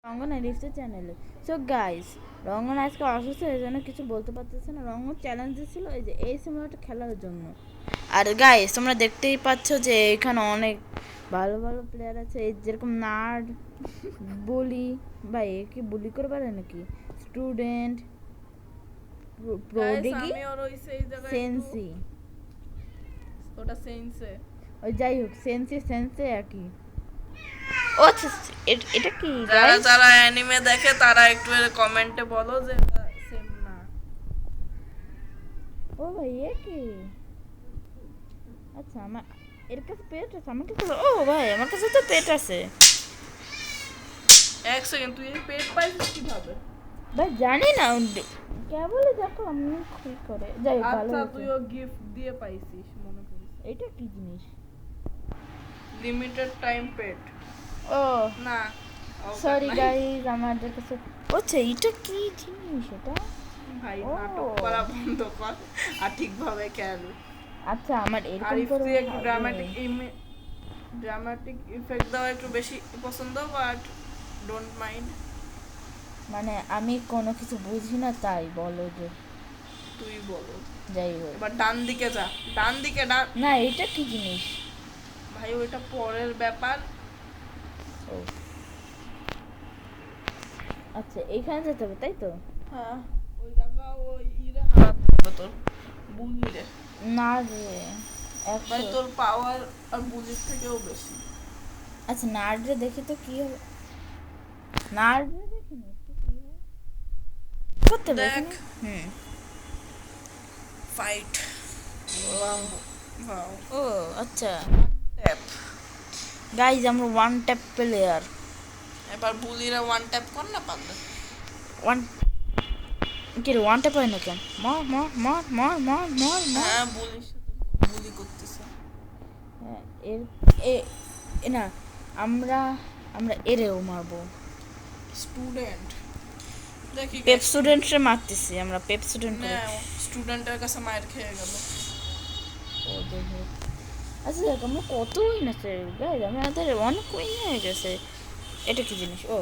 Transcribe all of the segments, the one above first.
রঙ্গন লিফটের চ্যানেলে। So guys, রঙ্গন আজকে অসুস্থ, এই জন্য কিছু বলতে পারতেছে না। রঙ্গন চ্যালেঞ্জ দিচ্ছিল এই সিনেমাটা খেলার জন্য। আর গাইস, তোমরা দেখতেই পাচ্ছ যে এখানে অনেক ভালো ভালো প্লেয়ার আছে, এই যেরকম নার্ড, বুলি, ভাই এ কি বুলি করে পারে নাকি, স্টুডেন্ট, প্রোডিগি, সেন্সি, ওটা সেন্সে, ওই যাই হোক সেন্সি সেন্সে একই। ও আচ্ছা, এটা কি যারা যারা অ্যানিমে দেখে তারা একটু কমেন্টে বলো যে এটা সেম না। ও ভাই এ কি, আচ্ছা আমার এর কাছে পেট আছে, আমার কাছে, ও ভাই আমার কাছে তো পেট আছে। এক সেকেন্ড, তুই এই পেট পাইছিস কিভাবে? ভাই জানি না, কেবলই দেখো আমি কি করে, যাই হোক ভালো আচ্ছা, হয়েছে। তুইও গিফট দিয়ে পাইছিস মনে করিস। এটা কি জিনিস? লিমিটেড টাইম পেট। ও না, সরি গাইস, আমাদের কাছে আচ্ছা এটা কি জিনিস এটা? ভাই ও। নাটক করা বন্ধ কর আর ঠিকভাবে খেল। আচ্ছা আমার আর এরকম করে তুই একটু ড্রামাটিক ইফেক্ট দেওয়া একটু বেশি পছন্দ, বাট ডোন্ট মাইন্ড। মানে আমি কোনো কিছু বুঝি না তাই বলো যে। তুই বলো। যাই হোক, এবার ডান দিকে যা, ডান দিকে ডান। না এটা কি জিনিস? ভাই ওইটা পরের ব্যাপার। ও আচ্ছা, এইখানে যেতে হবে তাই তো? হ্যাঁ, ওই জায়গা ওই ইরে হারাতে হবে তোর, বুলি রে। না রে, ভাই তোর পাওয়ার আর বুলির থেকেও বেশি। আচ্ছা নার্ডরে দেখি তো কি হবে, নার্ডরে দেখি না একটু কি হয় করতে হবে দেখ। হুম ফাইট। ওয়াও। ও আচ্ছা ট্যাপ। গাইজ আমরা ওয়ান ট্যাপ প্লেয়ার। এবার বুলিরা ওয়ান ট্যাপ কর না পারলে। ওয়ান কি রে, ওয়ান ট্যাপ হয় না কেন? মর মর মর মর মর মর মর। হ্যাঁ, বুলির সাথে বুলি করতেছে। হ্যাঁ, এর এ এ না, আমরা আমরা এরেও মারবো। স্টুডেন্ট দেখি পেপ স্টুডেন্টরে মারতেছি আমরা, পেপ স্টুডেন্ট করে। স্টুডেন্টের কাছে মায়ের খেয়ে গেল। ও দেখো, আচ্ছা দেখ আমরা কত উইন আছে গাইজ, আমাদের অনেক উইন হয়ে গেছে। এটা কি জিনিস? ও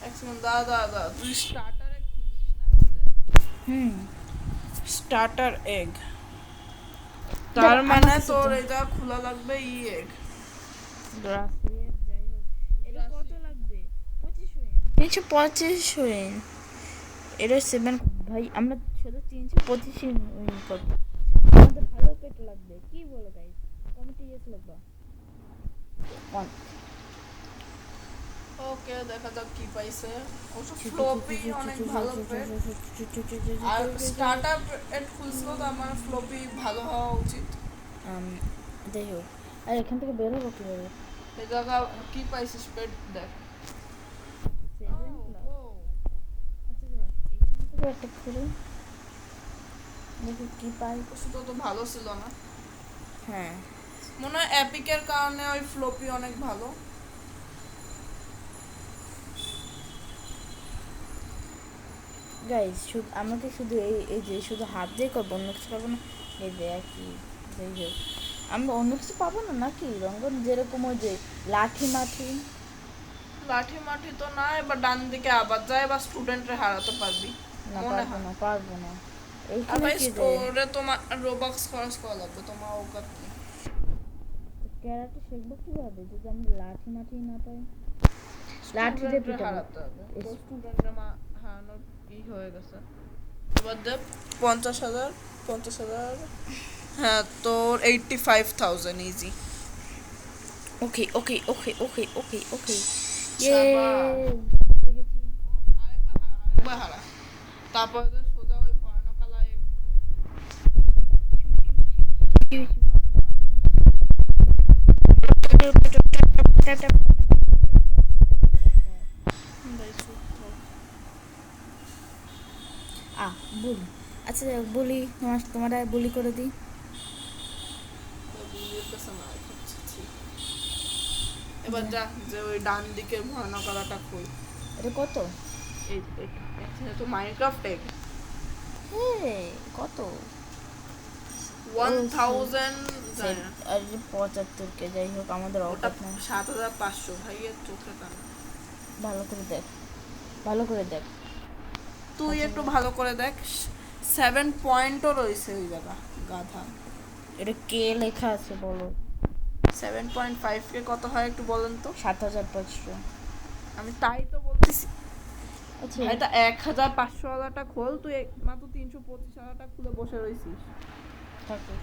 এক সেকেন্ড, দাদা তুই স্টার্টার এগ হুম স্টার্টার এগ, তার মানে তোর এটা খোলা লাগবে ই এগ। গ্রাসিয়াস, যাই হোক এটা কত লাগবে? 325 উইন। এটা 7, ভাই আমরা শুধু 325 উইন করবো, আমাদের ভালো পেট লাগবে, কি বলো গাইস? কমেন্টে ইয়েস লিখবা। ওকে, দেখা যাক কি পাইছে। ওটা ফ্লপি অনেক ভালো পেট। আর স্টার্টার এট খুলছিল তো আমার ফ্লপি ভালো হওয়া উচিত। যাই হোক, আর এখান থেকে বের হবো কিভাবে? এই জায়গা কি পাইছিস পেট দেখ। একটা খুলে দেখি কি পাই। ওষুধ তো ভালো ছিল না। হ্যাঁ মনে হয় এপিকের কারণে ওই ফ্লপি অনেক ভালো। গাইজ শুধু আমাকে শুধু এই যে শুধু হাত দিয়ে করবো, অন্য কিছু পাবো না? এই যে একই, যাই হোক আমরা অন্য কিছু পাবো না নাকি রঙ্গন? যেরকম ওই যে লাঠি মাঠি। লাঠি মাঠি তো না, এবার ডান দিকে আবার যায় বা স্টুডেন্টরে হারাতে পারবি। না মনে পারবো হয় না, পারবো না। আর এইখানে ভাই কি যে স্টোরে তোমার রোবক্স খরচ করা লাগবে, তোমার ওকাত নেই। ক্যারাটে শিখবো কিভাবে যদি আমরা লাঠি মাঠি না পাই? লাঠি দিয়ে স্টুডেন্টরে হারাতে হবে, তো স্টুডেন্টরে হারানোর ই হয়ে গেছে। এবার দেখ 50,000, 50,000, হ্যাঁ তোর 85,000 ইজি। ওকে ওকে ওকে ওকে ওকে ওকে আরেকবার হারা, তারপর সোজা ওই ভয়ানকালায় বলি। আচ্ছা বলি, তোমার বলি করে দিই। এবার যা, যে ওই ডান দিকের ভয়ানকালাটা খুল। এটা কত? এই তো মাইনক্রাফট এগ কত? 1000 75 কে, যাই হোক আমাদের অকাত না। 7,500 ভাইয়ের চোখে টানা। ভালো করে দেখ, ভালো করে দেখ। তুই একটু ভালো করে দেখ, 7 পয়েন্টও রয়েছে ওই জায়গা গাধা। এটা কে লেখা আছে বলো? 7.5 কে কত হয় একটু বলেন তো? 7500। আমি তাই তো বলতেছি। আচ্ছা ভাই তা 1500 ওয়ালাটা খোল, তুই মাত্র 325 ওয়ালাটা খুলে বসে রইছিস। থাকো।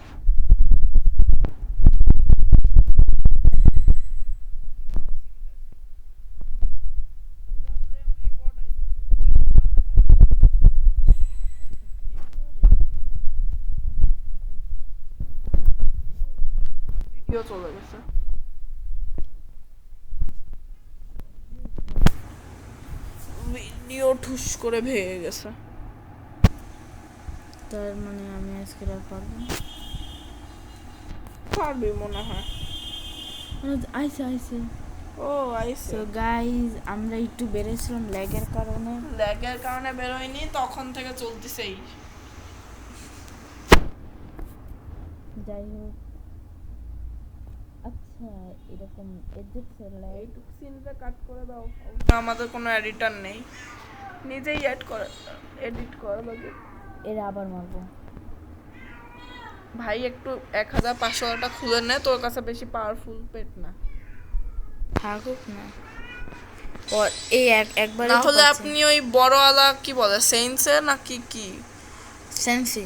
ভিডিও চলে গেছে। ভিডিও ঠুস করে ভেঙে গেছে। তার মানে আমি আজকে আর পারবো না। পারবি মনে হয়। আইসে আইসে। ও আইসে। সো গাইজ আমরা একটু বেড়েছিলাম ল্যাগের কারণে। ল্যাগের কারণে বেরোয়নি, তখন থেকে চলতেছেই। যাই হোক, আচ্ছা এরকম এদিকে ল্যাগ। এইটুকু সিনটা কাট করে দাও। আমাদের কোনো এডিটর নেই, নিজেই এডিট করা লাগে। এরা আবার মারবো। ভাই একটু 1500টা খুলে নে, তোর কাছে বেশি পাওয়ারফুল পেট না। থাকুক না। এই একবার না হলে আপনি ওই বড়ওয়ালা কি বলে সেন্সের নাকি কি সেন্সি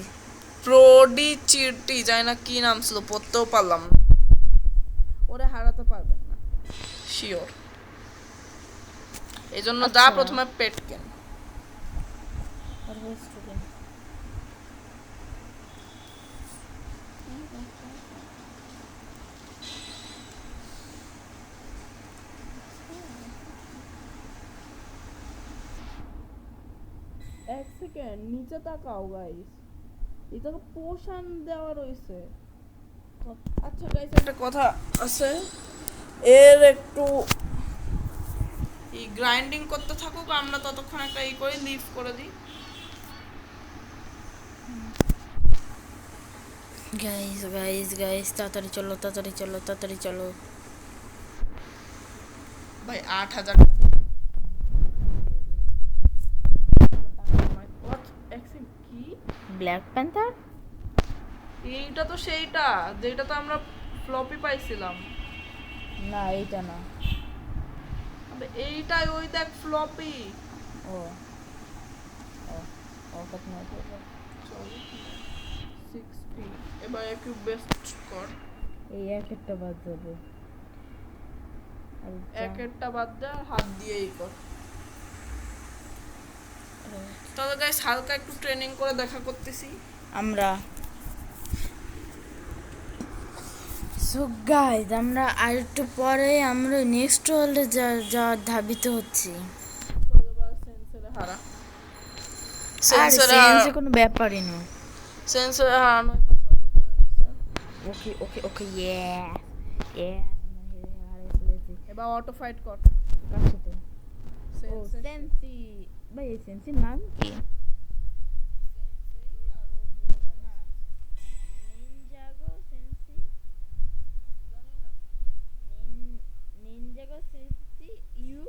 প্রোডি চিরটি যায় না, কি নাম ছিল, পড়তেও পারলাম না। ওরে হারাতে পারবেন না শিওর। এই জন্য দা আচ্ছা। প্রথমে পেট কেন। এক সেকেন্ড নিচে তাকাও গাইস, এটা তো পোষণ দেওয়া রয়েছে। আচ্ছা গাইস একটা কথা আছে, এর একটু এই গ্রাইন্ডিং করতে থাকুক, আমরা ততক্ষণ একটা ই করে লিভ করে দিই। গাইস গাইস গাইস তাড়াতাড়ি চলো, তাড়াতাড়ি চলো, তাড়াতাড়ি চলো। ভাই 8000 কি ব্ল্যাক প্যান্থার? এইটা তো সেইটা যেটা তো আমরা ফ্লপি পাইছিলাম। না এইটা না, আবে এইটাই ওই দেখ ফ্লপি। ও ও ও কত না করবো। 60 এবার একটু বেস্ট কর। এই এক একটা বাদ যাবে। আর এক একটা বাদ দে, হাত দিয়েই কর। তবে গাইস হালকা একটু ট্রেনিং করে দেখা করতেছি আমরা। সো গাইস আমরা আর একটু পরে আমরা নেক্সট ওয়ার্ল্ডে যা ধাবিত হচ্ছি। সেন্সরে হারা। আর সেন্সরে সেন্সে কোনো ব্যাপারই না। সেন্সরে হারানো এবার সহজ হয়ে গেছে। ওকে ওকে ওকে ইয়ে ইয়ে হারিয়ে ফেলেছি। এবার অটো ফাইট কর। কার সাথে? ও সেন্সে সেন্সি। ভাই এই সেন্সির নাম কি? নিনজাগো সেন্সি, নিনজাগো সেন্সি ইউ।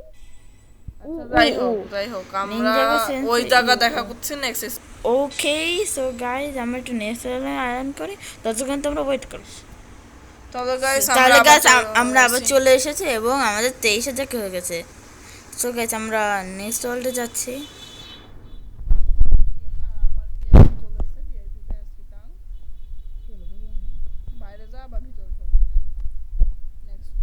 যাই হোক আমরা Ninjago Sensei ওই জায়গা ইউ। দেখা করছি নেক্সট। ওকে সো গাইজ আমরা একটু নেক্সট লেভেলে আয়রন করি, ততক্ষণ তোমরা ওয়েট করো। তবে গাইস তাহলে গাইজ আমরা আবার চলে এসেছি এবং আমাদের 23,000 হয়ে গেছে। সো গাইজ আমরা নেক্সট ওয়ার্ল্ডে যাচ্ছি। বাইরে যা বা ভিতরে ঢোক। নেক্সট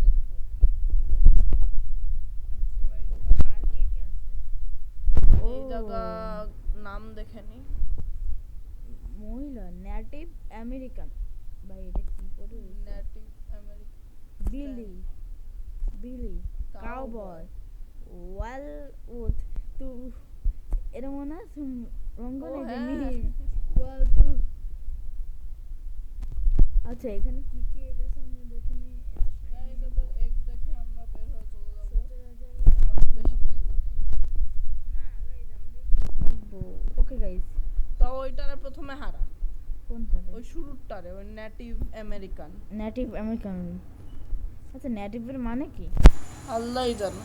এই জায়গা নাম দেখে নি। মহিলা নেটিভ আমেরিকান। ভাই এটা কি করে? নেটিভ আমেরিকান বিলি বিলি কাউবয় ওয়াল উথ তু এরম না রঙ্গলে হ্যাঁ। ওয়াল তু। আচ্ছা এখানে কি কি এটা সামনে দেখে নি। গাইস এদের এক দেখে আমরা বের হয়ে চলে যাব। 17,000 বেশি টাইম নেই। না গাইজ আমরা থাকবো। ওকে গাইজ তাও ওইটারে প্রথমে হারা, কোনটা? ওই শুরুটারে, ওই নেটিভ আমেরিকান। Native American. আচ্ছা নেটিভের মানে কি? আল্লাহই জানে।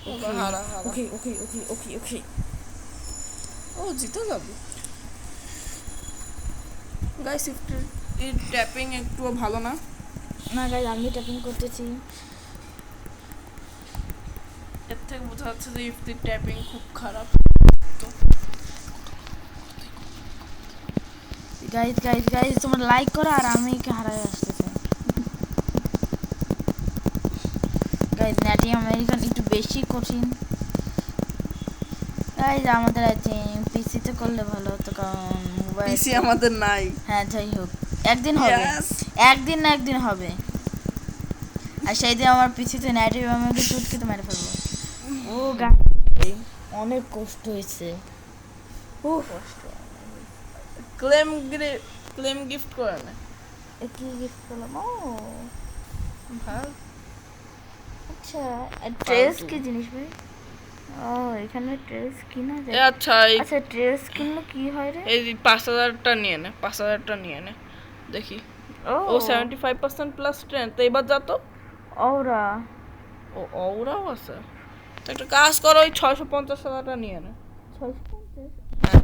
হারা হারা ওকে ওকে ওকে ওকে ওকে ও জিতে যাবে গাইস এর ট্যাপিং একটু ভালো না না গাইজ আমি ট্যাপিং করতেছি এর থেকে বোঝা যাচ্ছে যে ইফতির ট্যাপিং খুব খারাপ গাইজ গাইজ গাইজ তোমরা লাইক করো আর আমি একে হারাই আসতেছি গাইজ ন্যাটি আমেরিকান একটু বেশি কঠিন গাইজ আমাদের আছে পিসিতে করলে ভালো হতো কারণ মোবাইল পিসি আমাদের নাই হ্যাঁ যাই হোক একদিন হবে Yes! একদিন না একদিন হবে আর সেই দিন আমার পিসিতে ন্যাটিভ আমাকে চুটকিতে মেরে ফেলবো ও গাইজ অনেক কষ্ট হয়েছে ও ক্লেম গিফট করে না কি গিফট করলাম ও ভাল আচ্ছা ট্রেস কি জিনিস ভাই ও এখানে ট্রেস কিনা যায় আচ্ছা আচ্ছা ট্রেস কিনলে কি হয় রে এই ৫,০০০টা নিয়ে নে ৫,০০০টা নিয়ে নে দেখি ও 75% প্লাস স্ট্রেংথ তো এবার যা তো ওরা ও ওরাও আছে তো একটা কাজ করো ওই ৬৫০,০০০টা নিয়ে নে 650 হ্যাঁ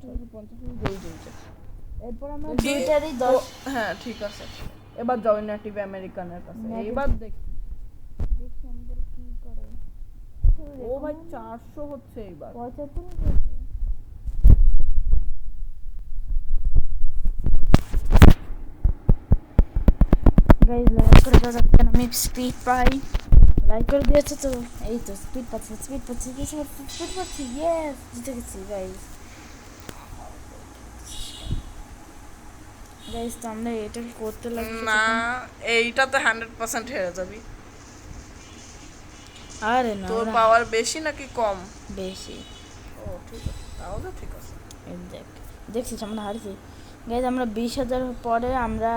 ৬৫০ গোল জ্বলছে এরপর আমরা দেখি, দুইটারই ও, 10 হ্যাঁ ঠিক আছে এবার যাও নেটিভ আমেরিকানের কাছে Native- এবার দেখি দেখি আমাদের কি করে ও ভাই ৪০০ হচ্ছে এইবার 75 গাইজ লাইক করে দাও যাতে আমি স্পিড পাই লাইক করে দিয়েছে তো এই তো স্পিড পাচ্ছি স্পিড পাচ্ছি ইয়েস জিতে গেছি গাইজ গাইজ তো আমরা এটা করতে লাগছি না এইটাতে 100% হেরে যাবি আরে না তোর ওরা পাওয়ার বেশি নাকি কম বেশি ও ঠিক আছে তাহলে ঠিক আছে এই দেখ দেখছিস আমরা হারছি গাইজ আমরা 20,000 পরে আমরা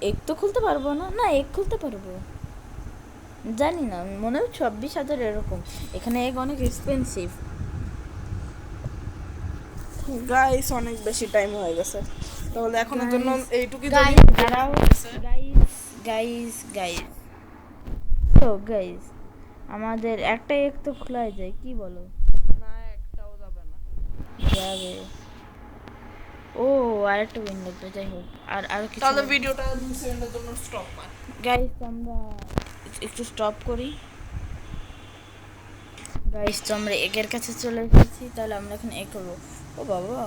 এক তো খুলতে পারবো না না এক খুলতে পারবো জানি না মনে হয় 26,000 এরকম এখানে এক অনেক এক্সপেন্সিভ গাইস অনেক বেশি টাইম হয়ে গেছে তাহলে এখনের জন্য এইটুকুই গাইজ দাঁড়াও গাইজ তো গাইজ আমাদের একটা এক তো খোলাই যায় কি বলো না একটাও যাবে না যাবে ও আরেকটা উইন লাগবে যাই হোক আর কিছু তাহলে ভিডিওটা 2 সেকেন্ডের জন্য স্টপ মার গাইস আমরা একটু স্টপ করি গাইস তো আমরা একের কাছে চলে এসেছি তাহলে আমরা এখন এ করবো ও বাবা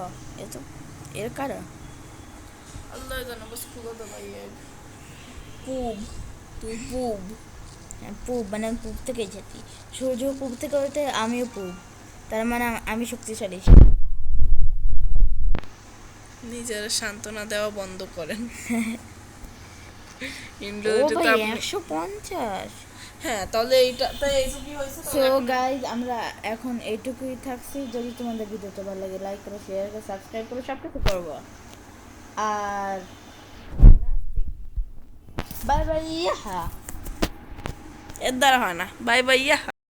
এ তো এর কারা আল্লাহ জানে বাস খুলে দে ভাই পুব তুই পুব পুব মানে আমি পুব থেকে এসেছি সূর্য পুব থেকে ওঠে আমিও পুব তার মানে আমি শক্তিশালী নিজের সান্ত্বনা দেওয়া বন্ধ করেন ও ইন্ডোতে ভাই তো 150 হ্যাঁ তাহলে এইটা তাই এইটুকুই হয়েছে সো গাইজ আমরা এখন এইটুকুই থাকছি যদি তোমাদের ভিডিওটা ভালো লাগে লাইক করো শেয়ার করো সাবস্ক্রাইব করো সব কিছু করবো আর বাই বাই এর দ্বারা হয় না বাই বাই ইয়া